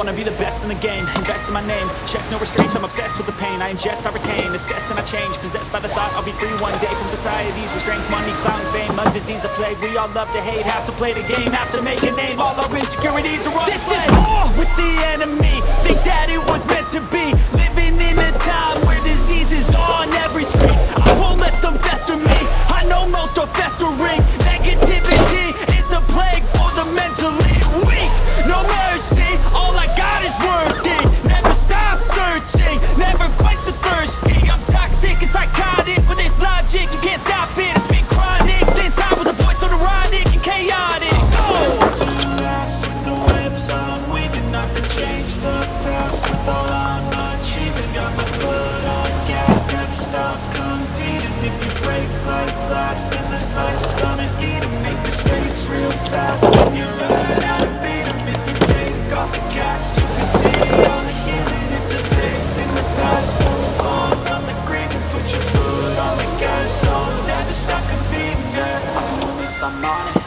wanna be the best in the game, invest in my name, check no restraints, I'm obsessed with the pain. I ingest, I retain, assess and I change, possessed by the thought I'll be free one day from society's restraints. Money, clown, fame, a disease, a plague. We all love to hate, have to play the game, have to make a name. All our insecurities are on display. This is war with the enemy, think that it was meant to be. Living in a time where disease is on every street. I won't let them fester me, I know most are festering. Negativity is a plague for the mentally weak. No mercy, all I got is worthy. Never stop searching, never quite so thirsty. I'm toxic and psychotic with this logic, you can't stop it. It's been chronic since I was a boy, so neurotic and chaotic. To last with the webs I'm weaving, I can change the past with all I'm achieving. Got my foot on gas, never stop competing. If you break like glass, then this life's gonna eat 'em. Make mistakes real fast, then you learn how to beat 'em. If you take off the cast, you can see all the healing. If the things in the past, move on from the grave and put your foot on the gas. Don't never stop competing, yeah. I'm doing this, I'm on it.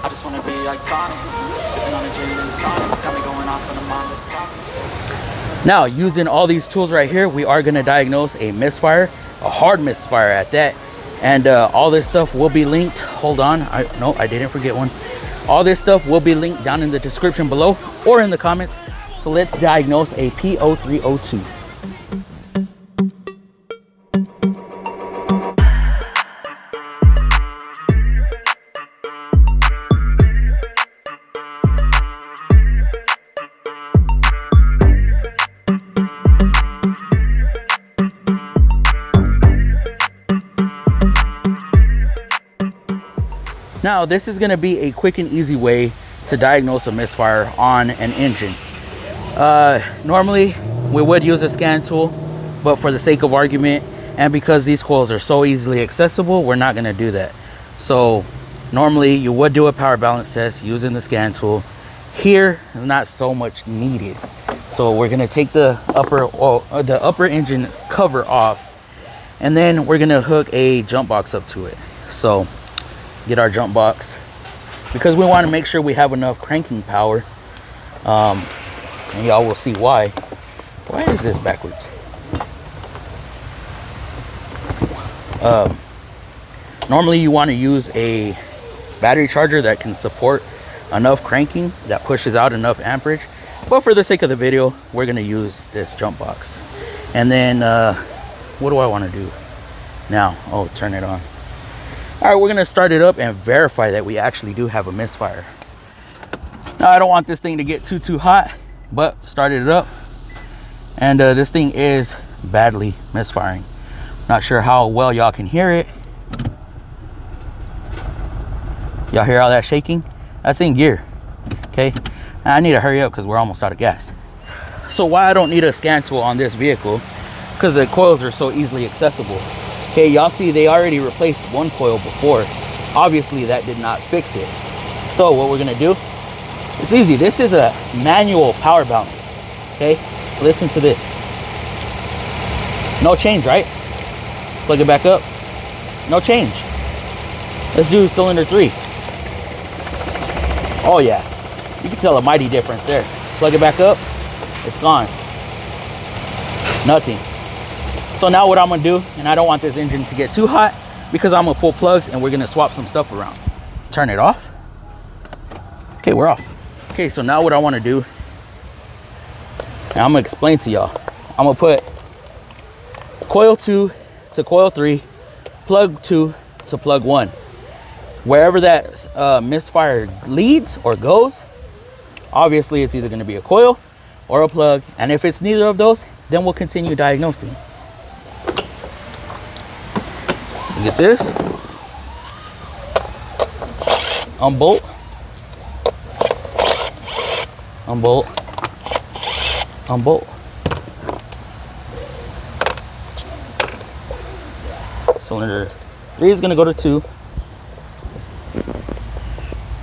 I just wanna be iconic. Sipping on a gin and tonic, got me going off when I'm on this topic. Now, using all these tools right here, we are gonna diagnose a misfire, a hard misfire at that. And all this stuff will be linked. Hold on, I didn't forget one. All this stuff will be linked down in the description below or in the comments. So let's diagnose a P0302. Now, this is going to be a quick and easy way to diagnose a misfire on an engine. Normally, we would use a scan tool, but for the sake of argument, and because these coils are so easily accessible, we're not going to do that. So, normally, you would do a power balance test using the scan tool. Here is not so much needed. So, we're going to take the upper engine cover off, and then we're going to hook a jump box up to it. So, get our jump box because we want to make sure we have enough cranking power, and y'all will see why. Why is this backwards? Normally you want to use a battery charger that can support enough cranking, that pushes out enough amperage, but for the sake of the video we're going to use this jump box. And then what do I want to do now? Oh, turn it on. All right, we're gonna start it up and verify that we actually do have a misfire. Now, I don't want this thing to get too hot, but started it up, and this thing is badly misfiring. Not sure how well y'all can hear it. Y'all hear all that shaking? That's in gear. Okay, I need to hurry up because we're almost out of gas. So why I don't need a scan tool on this vehicle? Because the coils are so easily accessible. Okay, y'all see they already replaced one coil before. Obviously that did not fix it. So what we're gonna do, it's easy. This is a manual power balance. Okay, listen to this. No change, right? Plug it back up. No change. Let's do cylinder 3. Oh yeah, you can tell a mighty difference there. Plug it back up, it's gone. Nothing. So now what I'm gonna do, and I don't want this engine to get too hot because I'm gonna pull plugs and we're gonna swap some stuff around. Turn it off. Okay, we're off. Okay, so now what I wanna do, and I'm gonna explain to y'all. I'm gonna put coil 2 to coil 3, plug 2 to plug 1. Wherever that misfire leads or goes, obviously it's either gonna be a coil or a plug. And if it's neither of those, then we'll continue diagnosing. Get this, unbolt, unbolt, unbolt. Cylinder 3 is gonna go to 2.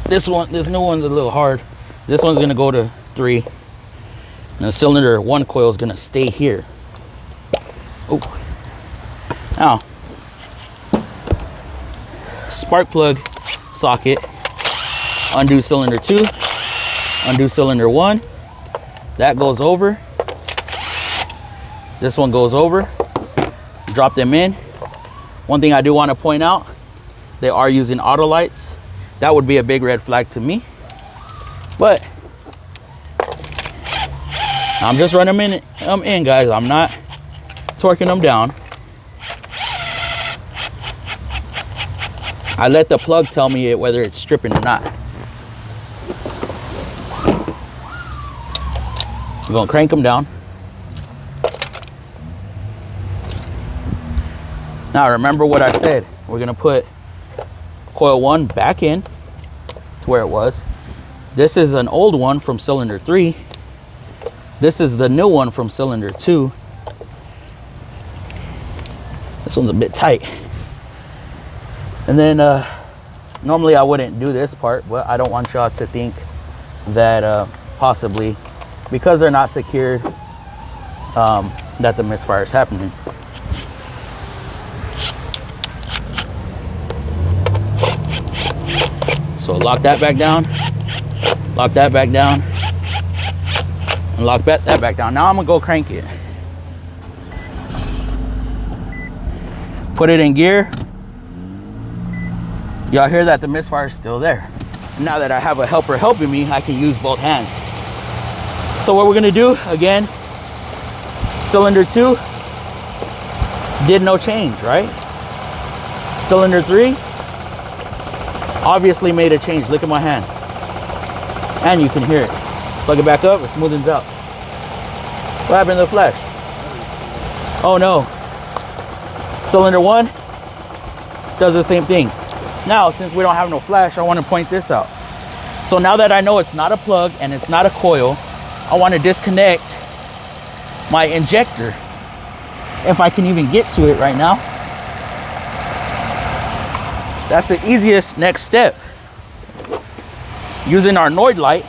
This new one's a little hard. This one's gonna go to 3. And the cylinder 1 coil is gonna stay here. Oh, now spark plug socket, undo cylinder 2, undo cylinder 1, That goes over. This one goes over. Drop them in. One thing I do want to point out, they are using auto lights. That would be a big red flag to me. But I'm just running them in, guys. I'm not torquing them down. I let the plug tell me whether it's stripping or not. We're gonna crank them down. Now remember what I said. We're gonna put coil 1 back in to where it was. This is an old one from cylinder 3. This is the new one from cylinder 2. This one's a bit tight. And then normally I wouldn't do this part, but I don't want y'all to think that possibly because they're not secured that the misfire is happening. So lock that back down, lock that back down, and lock that back down. Now I'm gonna go crank it. Put it in gear. Y'all hear that the misfire is still there. Now that I have a helper helping me, I can use both hands. So what we're gonna do, again, cylinder 2 did no change, right? Cylinder 3 obviously made a change. Look at my hand. And you can hear it. Plug it back up, it smoothens out. What happened to the flash? Oh no. Cylinder 1 does the same thing. Now, since we don't have no flash, I want to point this out. So now that I know it's not a plug and it's not a coil, I want to disconnect my injector. If I can even get to it right now. That's the easiest next step. Using our Noid light,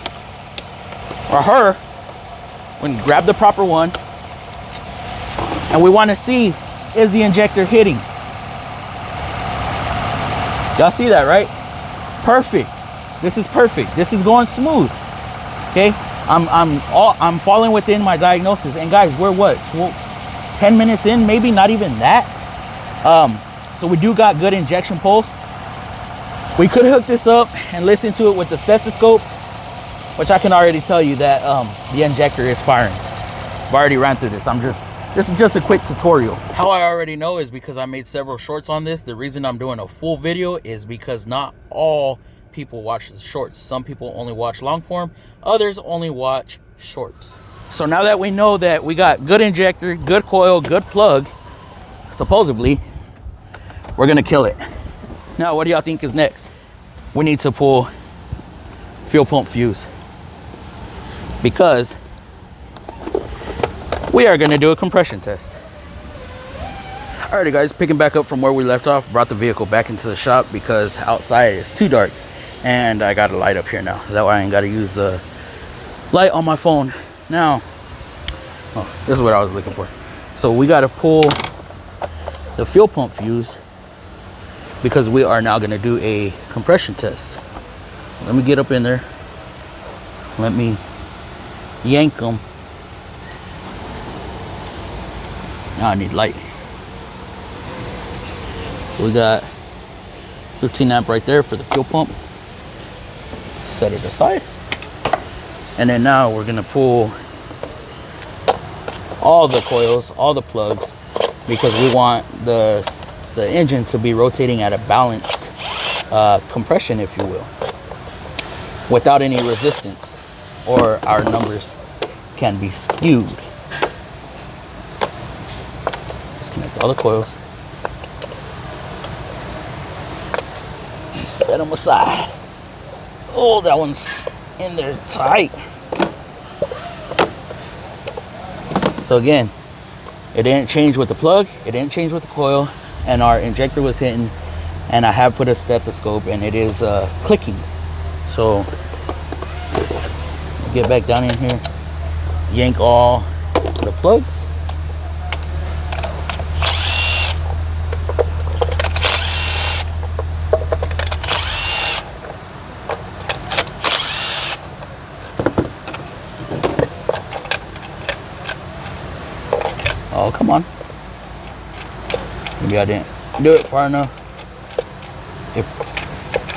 or her, when you grab the proper one, and we want to see, is the injector hitting? Y'all see that, right? Perfect. This is perfect. This is going smooth. Okay, I'm falling within my diagnosis. And guys, we're what, 10 minutes in, maybe not even that. So we do got good injection pulse. We could hook this up and listen to it with the stethoscope, which I can already tell you that the injector is firing. I've already ran through this. This is just a quick tutorial. How I already know is because I made several shorts on this. The reason I'm doing a full video is because not all people watch the shorts. Some people only watch long form, others only watch shorts. So now that we know that we got good injector, good coil, good plug, supposedly, we're gonna kill it. Now, what do y'all think is next? We need to pull fuel pump fuse, because we are gonna do a compression test. Alrighty guys, picking back up from where we left off, brought the vehicle back into the shop because outside is too dark and I got a light up here now. That way I ain't gotta use the light on my phone. Now, oh, this is what I was looking for. So we gotta pull the fuel pump fuse because we are now gonna do a compression test. Let me get up in there. Let me yank them. Now I need light. We got 15 amp right there for the fuel pump. Set it aside. And then now we're gonna pull all the coils, all the plugs, because we want the engine to be rotating at a balanced compression, if you will, without any resistance, or our numbers can be skewed. Disconnect all the coils. And set them aside. Oh, that one's in there tight. So again, it didn't change with the plug, it didn't change with the coil, and our injector was hitting, and I have put a stethoscope and it is clicking. So get back down in here, yank all the plugs. Oh, come on. Maybe I didn't do it far enough.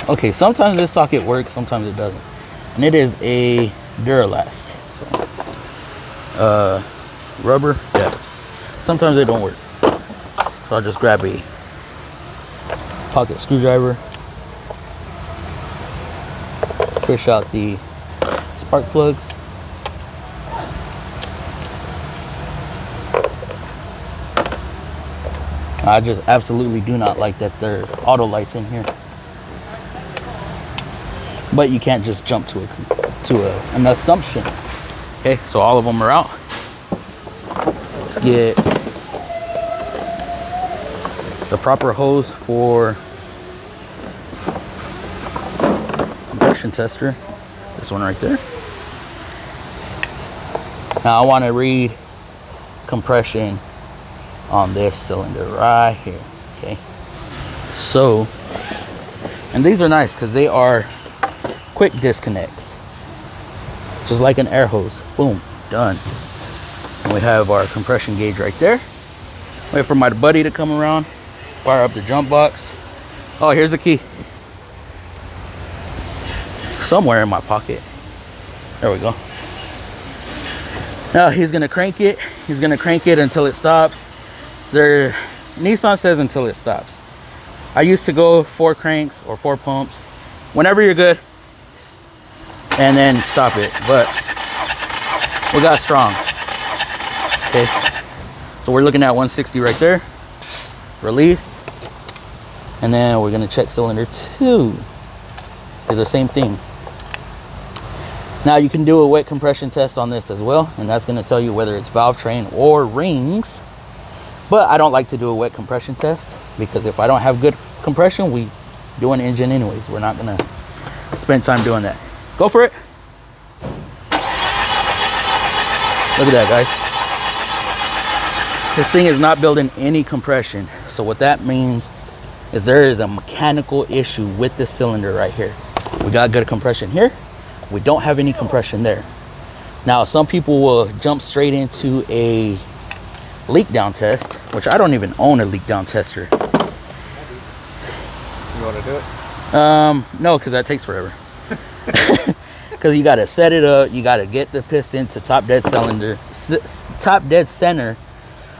Okay, sometimes this socket works, sometimes it doesn't. And it is a Duralast. So, rubber, yeah. Sometimes they don't work. So I'll just grab a pocket screwdriver, fish out the spark plugs. I just absolutely do not like that there are auto lights in here. But you can't just jump to an assumption. Okay, so all of them are out. Let's get the proper hose for compression tester. This one right there. Now I want to read compression on this cylinder right here. Okay, so, and these are nice because they are quick disconnects, just like an air hose. Boom, done. And we have our compression gauge right there. Wait for my buddy to come around, fire up the jump box. Oh, here's the key. Somewhere in my pocket. There we go. Now he's gonna crank it. He's gonna crank it until it stops. Nissan says until it stops. I used to go 4 cranks or 4 pumps, whenever you're good, and then stop it. But we got strong. Okay, so we're looking at 160 right there. Release, and then we're gonna check cylinder 2. Do the same thing. Now you can do a wet compression test on this as well, and that's gonna tell you whether it's valve train or rings. But I don't like to do a wet compression test because if I don't have good compression, we do an engine anyways. We're not gonna spend time doing that. Go for it. Look at that, guys. This thing is not building any compression. So what that means is there is a mechanical issue with this cylinder right here. We got good compression here. We don't have any compression there. Now, some people will jump straight into a leak down test, which I don't even own a leak down tester. You want to do it? No, because that takes forever. Because you got to set it up, you got to get the piston to top dead center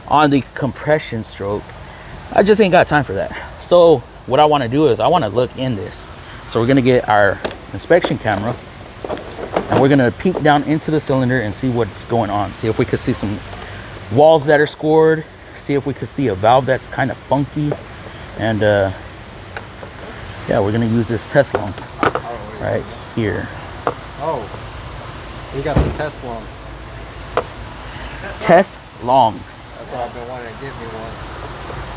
on the compression stroke. I just ain't got time for that. So what I want to do is I want to look in this. So we're going to get our inspection camera and we're going to peek down into the cylinder and see what's going on. See if we could see some walls that are scored, see if we could see a valve that's kind of funky. And yeah, we're going to use this test long right here. Oh, you got the test long. Test long. That's what I've been wanting to give me one.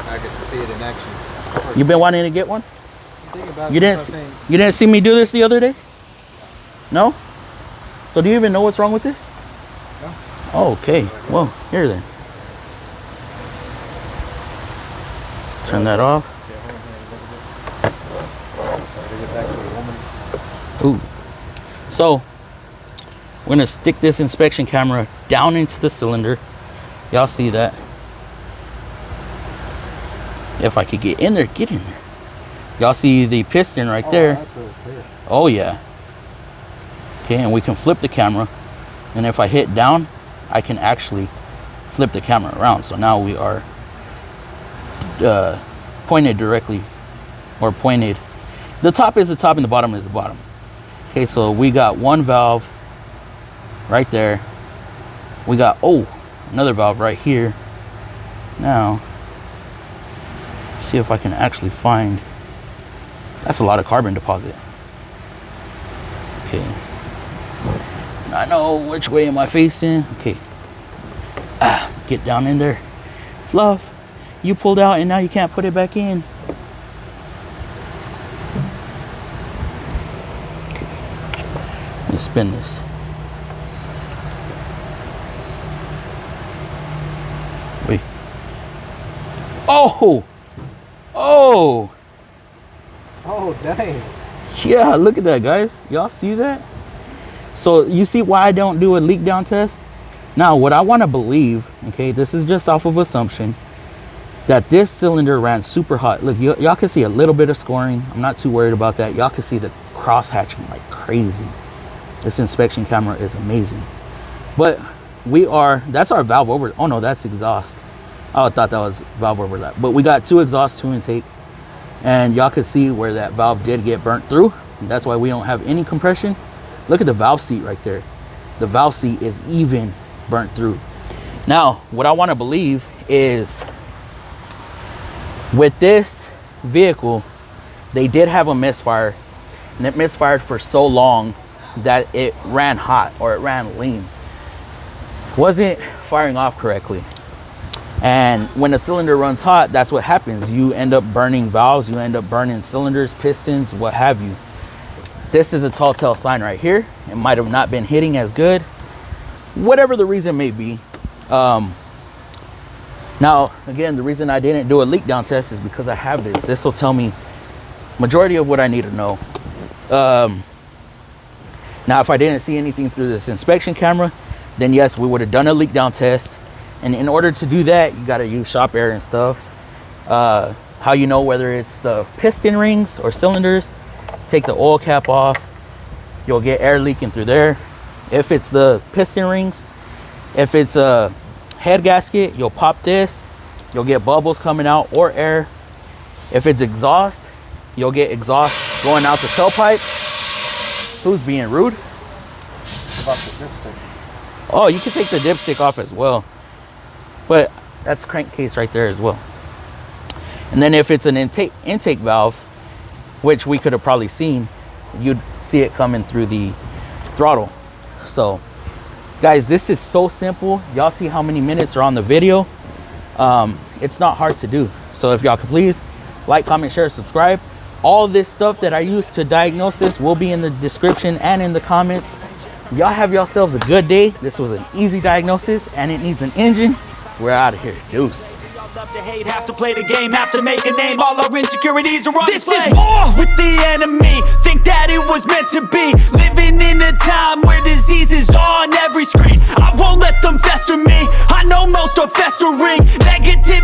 I get to see it in action. You've been wanting to get one? Think about You didn't see me do this the other day? No? So do you even know what's wrong with this? No. Oh, okay. Well, here then. Turn that off. Ooh. So we're gonna stick this inspection camera down into the cylinder. Y'all see that? If I could get in there, get in there. Y'all see the piston right there? That's really clear. Oh yeah. Okay, and we can flip the camera, and if I hit down, I can actually flip the camera around. So now we are pointed directly, or pointed. The top is the top and the bottom is the bottom. Okay, so we got one valve right there. We got, oh, another valve right here. Now, see if I can actually find, that's a lot of carbon deposit. Okay. I know which way am I facing. Okay. Get down in there. Fluff, you pulled out and now you can't put it back in. Okay. Let me spin this. Wait. Oh! Oh! Oh, dang. Yeah, look at that, guys. Y'all see that? So you see why I don't do a leak down test? Now, what I want to believe, okay, this is just off of assumption, that this cylinder ran super hot. Look, y'all can see a little bit of scoring. I'm not too worried about that. Y'all can see the cross hatching like crazy. This inspection camera is amazing. But that's our valve over. Oh no, that's exhaust. I thought that was valve overlap. But we got 2 exhaust, 2 intake. And y'all can see where that valve did get burnt through. That's why we don't have any compression. Look at the valve seat right there. The valve seat is even burnt through. Now, what I want to believe is with this vehicle, they did have a misfire, and it misfired for so long that it ran hot, or it ran lean. Wasn't firing off correctly. And when a cylinder runs hot, that's what happens. You end up burning valves, you end up burning cylinders, pistons, what have you. This is a tall tale sign right here. It might have not been hitting as good, whatever the reason may be. Now, again, the reason I didn't do a leak down test is because I have this. This will tell me majority of what I need to know. Now, if I didn't see anything through this inspection camera, then yes, we would have done a leak down test. And in order to do that, you got to use shop air and stuff. How you know whether it's the piston rings or cylinders, take the oil cap off. You'll get air leaking through there. If it's the piston rings, if it's a head gasket, you'll pop this. You'll get bubbles coming out or air. If it's exhaust, you'll get exhaust going out the tailpipe. Who's being rude? About the dipstick. Oh, you can take the dipstick off as well. But that's crankcase right there as well. And then if it's an intake valve, which we could have probably seen, you'd see it coming through the throttle. So guys, this is so simple. Y'all see how many minutes are on the video. It's not hard to do. So if y'all could please like, comment, share, subscribe. All this stuff that I use to diagnose this will be in the description and in the comments. Y'all have yourselves a good day. This was an easy diagnosis and it needs an engine. We're out of here. Deuce. Love to hate, have to play the game, have to make a name. All our insecurities are on display. This is war with the enemy. Think that it was meant to be. Living in a time where disease is on every screen. I won't let them fester me. I know most are festering. Negative